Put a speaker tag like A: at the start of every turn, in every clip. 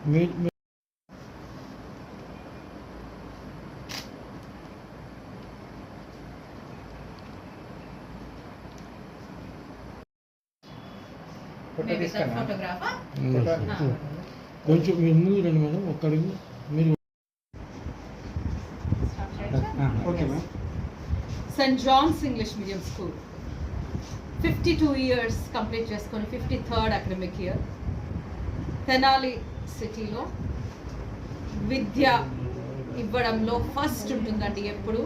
A: కొంచెం మీరు ముందు రండి మేడం, ఒక్క అడుగు మీరు.
B: Okay ma'am.
C: Saint John's English medium school 52 years complete చేసుకొని 53rd అకాడమిక్ ఇయర్ తెనాలి సిటీలో విద్య ఇవ్వడంలో ఫస్ట్ ఉంటుందండి ఎప్పుడు.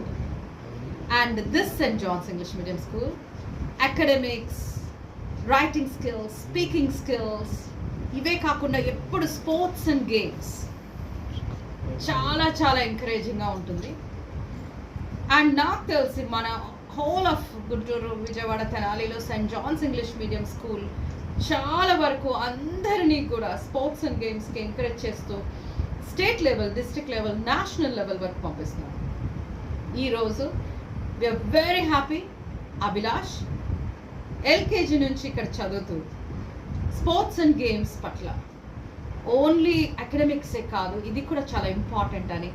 C: And this Saint John's English medium school academics, writing skills, speaking skills ఇవే కాకుండా ఎప్పుడు స్పోర్ట్స్ అండ్ గేమ్స్ చాలా చాలా ఎంకరేజింగ్గా ఉంటుంది. అండ్ నాకు తెలిసి మన హోల్ ఆఫ్ గుంటూరు, విజయవాడ, తెనాలిలో saint John's English medium school చాలా వరకు అందరినీ కూడా స్పోర్ట్స్ అండ్ గేమ్స్కి ఎంకరేజ్ చేస్తూ state level, district level, national level వరకు పంపిస్తున్నాం. ఈరోజు we are very happy. Abhilash LKG నుంచి ఇక్కడ చదువుతూ స్పోర్ట్స్ అండ్ గేమ్స్ పట్ల ఓన్లీ అకాడమిక్సే కాదు, ఇది కూడా చాలా ఇంపార్టెంట్ అని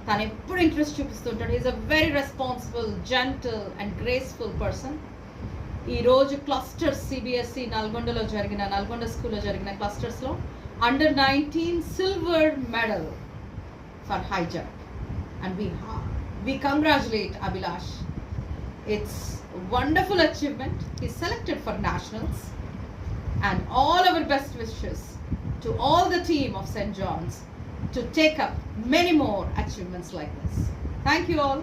C: తను ఎప్పుడు ఇంట్రెస్ట్ చూపిస్తుంటాడు. Is a very responsible, gentle and graceful person. ఈరోజు క్లస్టర్స్ సిబిఎస్ఈ నల్గొండ స్కూల్లో జరిగిన క్లస్టర్స్లో under-19 silver medal for high jump. And we congratulate Abhilash. It's a wonderful achievement. He's selected for nationals. And all our best wishes to all the team of St. John's to take up many more achievements like this. Thank you all.